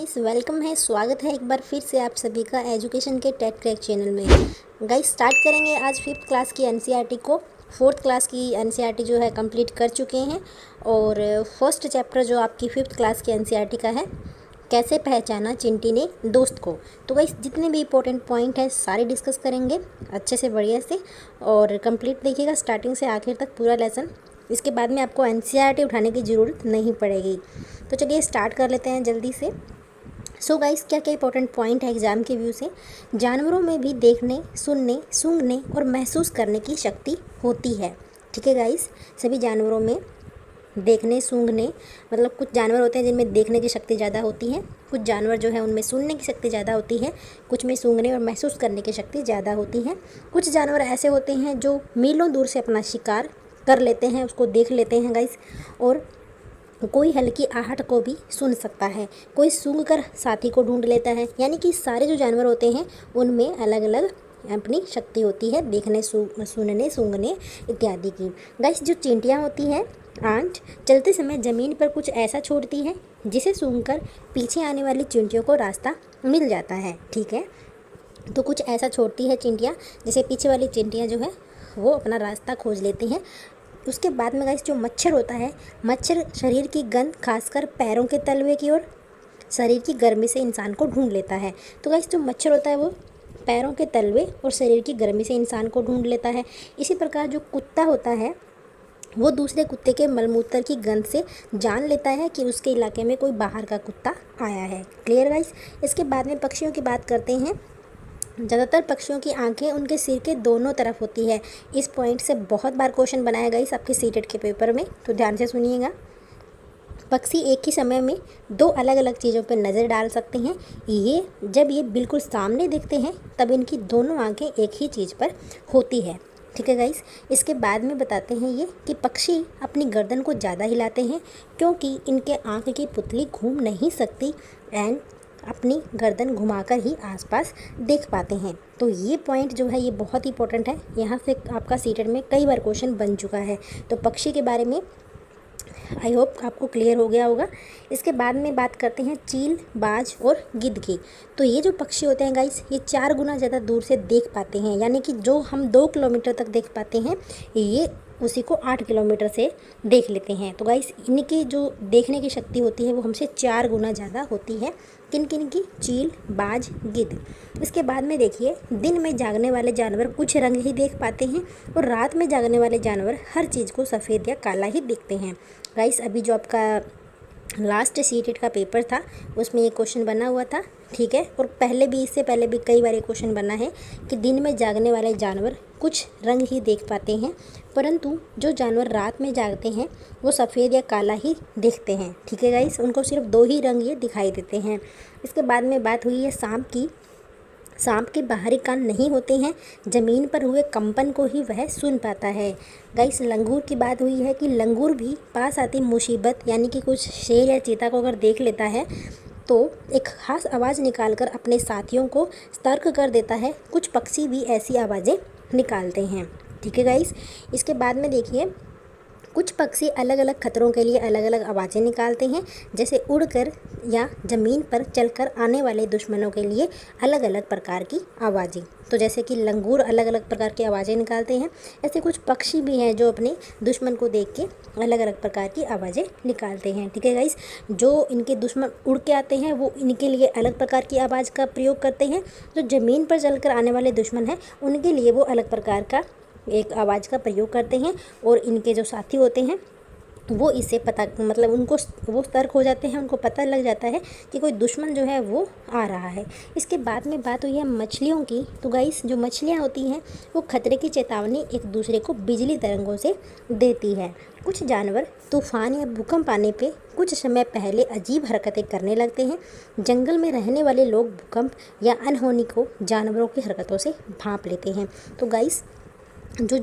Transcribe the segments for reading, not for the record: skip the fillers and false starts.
Guys welcome है, स्वागत है एक बार फिर से आप सभी का एजुकेशन के टेट क्रैक चैनल में। गाइस स्टार्ट करेंगे आज 5th क्लास की एनसीईआरटी को। 4th क्लास की एनसीईआरटी जो है कंप्लीट कर चुके हैं और फर्स्ट चैप्टर जो आपकी 5th क्लास की एनसीईआरटी का है, कैसे पहचाना चिंटी ने दोस्त को। तो गाइस जितने भी इंपॉर्टेंट पॉइंट है सारे डिस्कस करेंगे अच्छे से बढ़िया से और कंप्लीट देखिएगा स्टार्टिंग से आखिर तक पूरा लेसन। इसके बाद में आपको एनसीईआरटी उठाने की ज़रूरत नहीं पड़ेगी। तो चलिए स्टार्ट कर लेते हैं जल्दी से। सो गाइस क्या क्या इंपॉर्टेंट पॉइंट है एग्जाम के व्यू से। जानवरों में भी देखने, सुनने, सूंघने और महसूस करने की शक्ति होती है। ठीक है गाइस, सभी जानवरों में देखने, सूंघने, मतलब कुछ जानवर होते हैं जिनमें देखने की शक्ति ज़्यादा होती है, कुछ जानवर जो है उनमें सुनने की शक्ति ज़्यादा होती है, कुछ में सूंघने और महसूस करने की शक्ति ज़्यादा होती है। कुछ जानवर ऐसे होते हैं जो मीलों दूर से अपना शिकार कर लेते हैं, उसको देख लेते हैं गाइस, और कोई हल्की आहट को भी सुन सकता है, कोई सूंघकर साथी को ढूंढ लेता है। यानी कि सारे जो जानवर होते हैं उनमें अलग अलग अपनी शक्ति होती है देखने, सुनने, सूंघने इत्यादि की। गाइस जो चींटियाँ होती हैं, आंट, चलते समय ज़मीन पर कुछ ऐसा छोड़ती है जिसे सूंघकर पीछे आने वाली चींटियों को रास्ता मिल जाता है। ठीक है, तो कुछ ऐसा छोड़ती है चींटियाँ जिसे पीछे वाली चींटियाँ जो है वो अपना रास्ता खोज लेती हैं। उसके बाद में गाइस जो मच्छर होता है, मच्छर शरीर की गंध खासकर पैरों के तलवे की ओर शरीर की गर्मी से इंसान को ढूंढ लेता है। तो गाइस जो मच्छर होता है वो पैरों के तलवे और शरीर की गर्मी से इंसान को ढूंढ लेता है। इसी प्रकार जो कुत्ता होता है वो दूसरे कुत्ते के मलमूत्र की गंध से जान लेता है कि उसके इलाके में कोई बाहर का कुत्ता आया है। Clear guys. इसके बाद में पक्षियों की बात करते हैं। ज़्यादातर पक्षियों की आंखें उनके सिर के दोनों तरफ होती है। इस पॉइंट से बहुत बार क्वेश्चन बनाया गया इस आपके सीटेट के पेपर में, तो ध्यान से सुनिएगा। पक्षी एक ही समय में दो अलग अलग चीज़ों पर नज़र डाल सकते हैं। जब ये बिल्कुल सामने देखते हैं तब इनकी दोनों आंखें एक ही चीज़ पर होती है। ठीक है गाइस। इसके बाद में बताते हैं ये कि पक्षी अपनी गर्दन को ज़्यादा हिलाते हैं क्योंकि इनके आँख की पुतली घूम नहीं सकती एंड अपनी गर्दन घुमाकर ही आसपास देख पाते हैं। तो ये पॉइंट जो है ये बहुत ही इंपॉर्टेंट है, यहाँ से आपका सीटेट में कई बार क्वेश्चन बन चुका है। तो पक्षी के बारे में आई होप आपको क्लियर हो गया होगा। इसके बाद में बात करते हैं चील, बाज और गिद्ध की। तो ये जो पक्षी होते हैं गाइस ये 4 गुना ज़्यादा दूर से देख पाते हैं। यानी कि जो हम 2 किलोमीटर तक देख पाते हैं ये उसी को 8 किलोमीटर से देख लेते हैं। तो गाइस इनकी जो देखने की शक्ति होती है वो हमसे 4 गुना ज़्यादा होती है। किन किन की? चील, बाज, गिद्ध। इसके बाद में देखिए, दिन में जागने वाले जानवर कुछ रंग ही देख पाते हैं और रात में जागने वाले जानवर हर चीज़ को सफ़ेद या काला ही देखते हैं। गाइस अभी जो आपका लास्ट सीटेट का पेपर था उसमें ये क्वेश्चन बना हुआ था। ठीक है, और इससे पहले भी कई बार ये क्वेश्चन बना है कि दिन में जागने वाले जानवर कुछ रंग ही देख पाते हैं, परंतु जो जानवर रात में जागते हैं वो सफ़ेद या काला ही देखते हैं। ठीक है गाइस, उनको सिर्फ 2 ही रंग ये दिखाई देते हैं। इसके बाद में बात हुई है सांप की। सांप के बाहरी कान नहीं होते हैं, ज़मीन पर हुए कंपन को ही वह सुन पाता है। गाइस लंगूर की बात हुई है कि लंगूर भी पास आती मुसीबत यानी कि कुछ शेर या चीता को अगर देख लेता है तो एक खास आवाज़ निकालकर अपने साथियों को सतर्क कर देता है। कुछ पक्षी भी ऐसी आवाज़ें निकालते हैं। ठीक है गाइस। इसके बाद में देखिए, कुछ पक्षी अलग अलग खतरों के लिए अलग अलग आवाज़ें निकालते हैं, जैसे उड़कर या ज़मीन पर चलकर आने वाले दुश्मनों के लिए अलग अलग प्रकार की आवाज़ें। तो जैसे कि लंगूर अलग अलग प्रकार की आवाज़ें निकालते हैं, ऐसे कुछ पक्षी भी हैं जो अपने दुश्मन को देख के अलग अलग प्रकार की आवाज़ें निकालते हैं। ठीक है गाइस, जो इनके दुश्मन उड़ के आते हैं वो इनके लिए अलग प्रकार की आवाज़ का प्रयोग करते हैं, जो ज़मीन पर चलकर आने वाले दुश्मन हैं उनके लिए वो अलग प्रकार का एक आवाज़ का प्रयोग करते हैं। और इनके जो साथी होते हैं वो इसे मतलब उनको वो सतर्क हो जाते हैं, उनको पता लग जाता है कि कोई दुश्मन जो है वो आ रहा है। इसके बाद में बात हुई है मछलियों की। तो गाइस जो मछलियाँ होती हैं वो खतरे की चेतावनी एक दूसरे को बिजली तरंगों से देती है। कुछ जानवर तूफान या भूकंप आने पे कुछ समय पहले अजीब हरकतें करने लगते हैं। जंगल में रहने वाले लोग भूकंप या अनहोनी को जानवरों की हरकतों से भांप लेते हैं। तो गाइस कुछ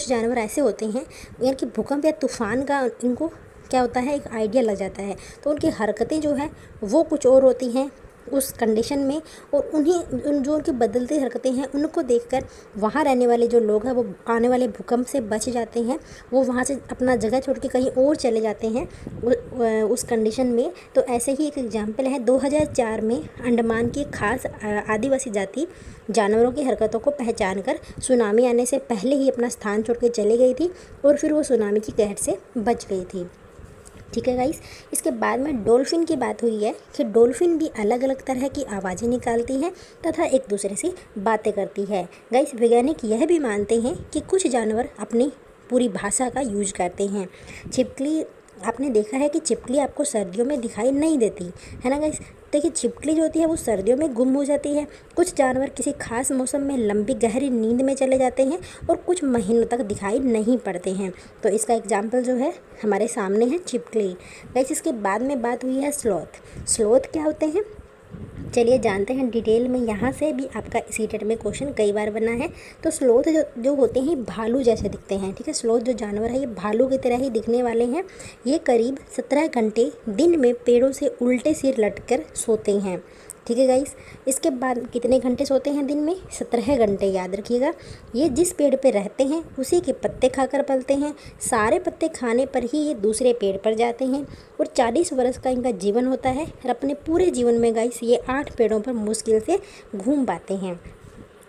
जानवर ऐसे होते हैं यानी कि भूकंप या तूफान का इनको क्या होता है, एक आइडिया लग जाता है, तो उनकी हरकतें जो है वो कुछ और होती हैं। उस कंडीशन में, और जो उनकी बदलती हरकतें हैं उनको देखकर वहाँ रहने वाले जो लोग हैं वो आने वाले भूकंप से बच जाते हैं, वो वहाँ से अपना जगह छोड़ के कहीं और चले जाते हैं उस कंडीशन में। तो ऐसे ही एक एग्जाम्पल है 2004 में अंडमान की खास आदिवासी जाति जानवरों की हरकतों को पहचान कर सुनामी आने से पहले ही अपना स्थान छोड़ के चली गई थी और फिर वो सुनामी की कहर से बच गई थी। ठीक है गाइस। इसके बाद में डॉल्फिन की बात हुई है कि डॉल्फिन भी अलग अलग तरह की आवाज़ें निकालती हैं तथा एक दूसरे से बातें करती है। गाइस, वैज्ञानिक यह भी मानते हैं कि कुछ जानवर अपनी पूरी भाषा का यूज करते हैं। छिपकली, आपने देखा है कि छिपकली आपको सर्दियों में दिखाई नहीं देती है ना गाइस। देखिए, छिपकली जो होती है वो सर्दियों में गुम हो जाती है। कुछ जानवर किसी खास मौसम में लंबी गहरी नींद में चले जाते हैं और कुछ महीनों तक दिखाई नहीं पड़ते हैं। तो इसका एग्जाम्पल जो है हमारे सामने है छिपकली। गाइस, इसके बाद में बात हुई है स्लॉथ। स्लॉथ क्या होते हैं, चलिए जानते हैं डिटेल में। यहाँ से भी आपका इसी टेट में क्वेश्चन कई बार बना है। तो स्लॉथ जो होते हैं भालू जैसे दिखते हैं। ठीक है, स्लॉथ जो जानवर है ये भालू की तरह ही दिखने वाले हैं। ये करीब 17 घंटे दिन में पेड़ों से उल्टे सिर लटकर सोते हैं। ठीक है गाइस। इसके बाद कितने घंटे सोते हैं दिन में? 17 घंटे, याद रखिएगा। ये जिस पेड़ पे रहते हैं उसी के पत्ते खाकर पलते हैं। सारे पत्ते खाने पर ही ये दूसरे पेड़ पर जाते हैं और 40 वर्ष का इनका जीवन होता है। और अपने पूरे जीवन में गाइस ये 8 पेड़ों पर मुश्किल से घूम पाते हैं।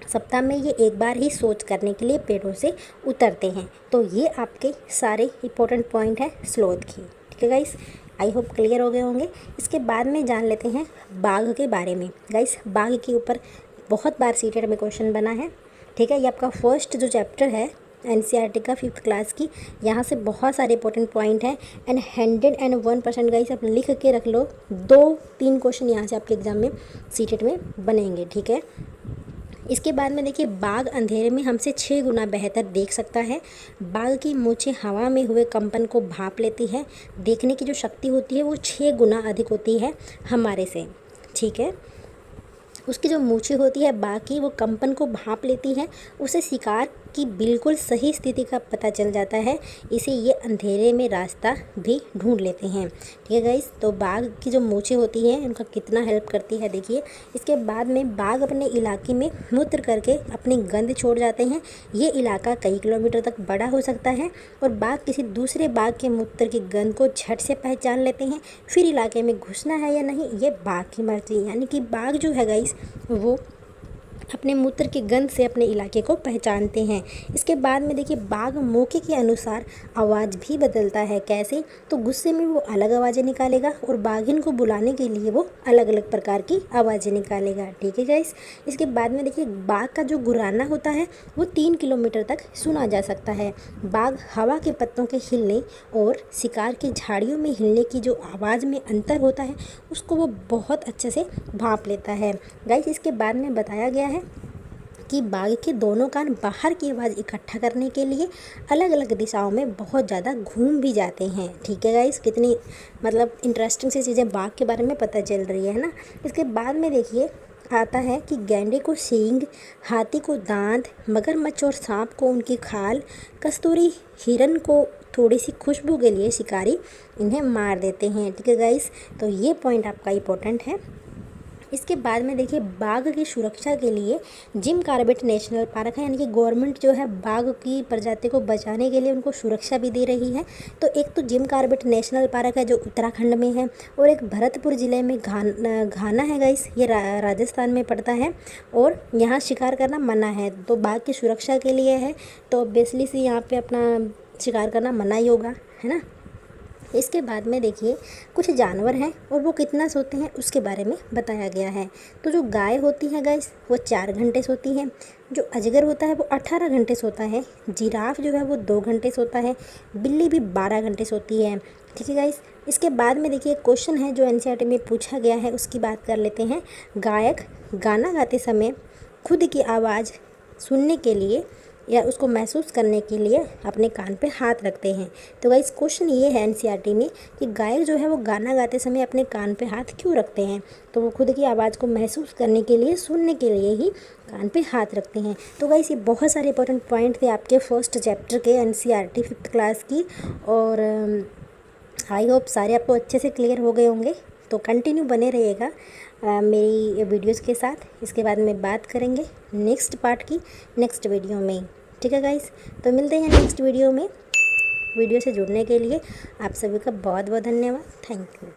सप्ताह में ये एक बार ही सोच करने के लिए पेड़ों से उतरते हैं। तो ये आपके सारे इंपॉर्टेंट पॉइंट है स्लॉथ की। ठीक है गाइस, आई होप क्लियर हो गए होंगे। इसके बाद में जान लेते हैं बाघ के बारे में। गाइस, बाघ के ऊपर बहुत बार सीटेड में क्वेश्चन बना है। ठीक है, ये आपका फर्स्ट जो चैप्टर है एनसीईआरटी का 5th क्लास की, यहाँ से बहुत सारे इंपॉर्टेंट पॉइंट हैं। एंड 101% गाइस आप लिख के रख लो, 2-3 क्वेश्चन यहाँ से आपके एग्जाम में सीटेड में बनेंगे। ठीक है, इसके बाद में देखिए बाघ अंधेरे में हमसे 6 गुना बेहतर देख सकता है। बाघ की मूंछें हवा में हुए कंपन को भांप लेती है। देखने की जो शक्ति होती है वो 6 गुना अधिक होती है हमारे से। ठीक है, उसकी जो मूंछें होती है बाघ की वो कंपन को भांप लेती है। उसे शिकार की बिल्कुल सही स्थिति का पता चल जाता है। इसे ये अंधेरे में रास्ता भी ढूंढ लेते हैं। ठीक है गाइस, तो बाघ की जो मूंछें होती हैं उनका कितना हेल्प करती है देखिए। इसके बाद में बाघ अपने इलाके में मूत्र करके अपनी गंध छोड़ जाते हैं। ये इलाका कई किलोमीटर तक बड़ा हो सकता है और बाघ किसी दूसरे बाघ के मूत्र की गंध को झट से पहचान लेते हैं। फिर इलाके में घुसना है या नहीं ये बाघ की मर्जी, यानी कि बाघ जो है गाइस वो अपने मूत्र की गंध से अपने इलाके को पहचानते हैं। इसके बाद में देखिए बाघ मौके के अनुसार आवाज़ भी बदलता है। कैसे? तो गुस्से में वो अलग आवाज़ें निकालेगा और बाघिन को बुलाने के लिए वो अलग अलग प्रकार की आवाज़ें निकालेगा। ठीक है गाइस। इसके बाद में देखिए बाघ का जो गुर्राना होता है वो 3 किलोमीटर तक सुना जा सकता है। बाघ हवा के पत्तों के हिलने और शिकार की झाड़ियों में हिलने की जो आवाज़ में अंतर होता है उसको वो बहुत अच्छे से भांप लेता है। गाइस, इसके बाद में बताया गया है कि बाघ के दोनों कान बाहर की आवाज़ इकट्ठा करने के लिए अलग अलग दिशाओं में बहुत ज़्यादा घूम भी जाते हैं। ठीक है गाइस, कितनी मतलब इंटरेस्टिंग सी चीज़ें बाघ के बारे में पता चल रही है ना। इसके बाद में देखिए आता है कि गैंडे को सींग, हाथी को दांत, मगरमच्छ और सांप को उनकी खाल, कस्तूरी हिरन को थोड़ी सी खुशबू के लिए शिकारी इन्हें मार देते हैं। ठीक है गाइस, तो ये पॉइंट आपका इम्पोर्टेंट है। इसके बाद में देखिए बाघ की सुरक्षा के लिए जिम कॉर्बेट नेशनल पार्क है, यानी कि गवर्नमेंट जो है बाघ की प्रजाति को बचाने के लिए उनको सुरक्षा भी दे रही है। तो एक तो जिम कॉर्बेट नेशनल पार्क है जो उत्तराखंड में है, और एक भरतपुर ज़िले में घाना है गाइस, ये राजस्थान में पड़ता है, और यहाँ शिकार करना मना है। तो बाघ की सुरक्षा के लिए है, तो ऑब्वियसली से यहाँ पे अपना शिकार करना मना ही होगा, है ना। इसके बाद में देखिए कुछ जानवर हैं और वो कितना सोते हैं उसके बारे में बताया गया है। तो जो गाय होती है गाइस वो 4 घंटे सोती है। जो अजगर होता है वो 18 घंटे सोता है। जिराफ जो है वो 2 घंटे सोता है। बिल्ली भी 12 घंटे सोती है। ठीक है गाइस। इसके बाद में देखिए क्वेश्चन है जो एनसीईआरटी में पूछा गया है उसकी बात कर लेते हैं। गायक गाना गाते समय खुद की आवाज़ सुनने के लिए या उसको महसूस करने के लिए अपने कान पे हाथ रखते हैं। तो गाइस क्वेश्चन ये है एनसीईआरटी में कि गायक जो है वो गाना गाते समय अपने कान पे हाथ क्यों रखते हैं? तो वो खुद की आवाज़ को महसूस करने के लिए, सुनने के लिए ही कान पे हाथ रखते हैं। तो गाइस ये बहुत सारे इंपॉर्टेंट पॉइंट थे आपके फर्स्ट चैप्टर के एनसीईआरटी 5th क्लास की, और आई होप सारे आपको अच्छे से क्लियर हो गए होंगे। तो कंटिन्यू बने रहिएगा मेरी वीडियोस के साथ। इसके बाद में बात करेंगे नेक्स्ट पार्ट की नेक्स्ट वीडियो में। ठीक है गाइस, तो मिलते हैं नेक्स्ट वीडियो में। वीडियो से जुड़ने के लिए आप सभी का बहुत बहुत धन्यवाद। Thank you.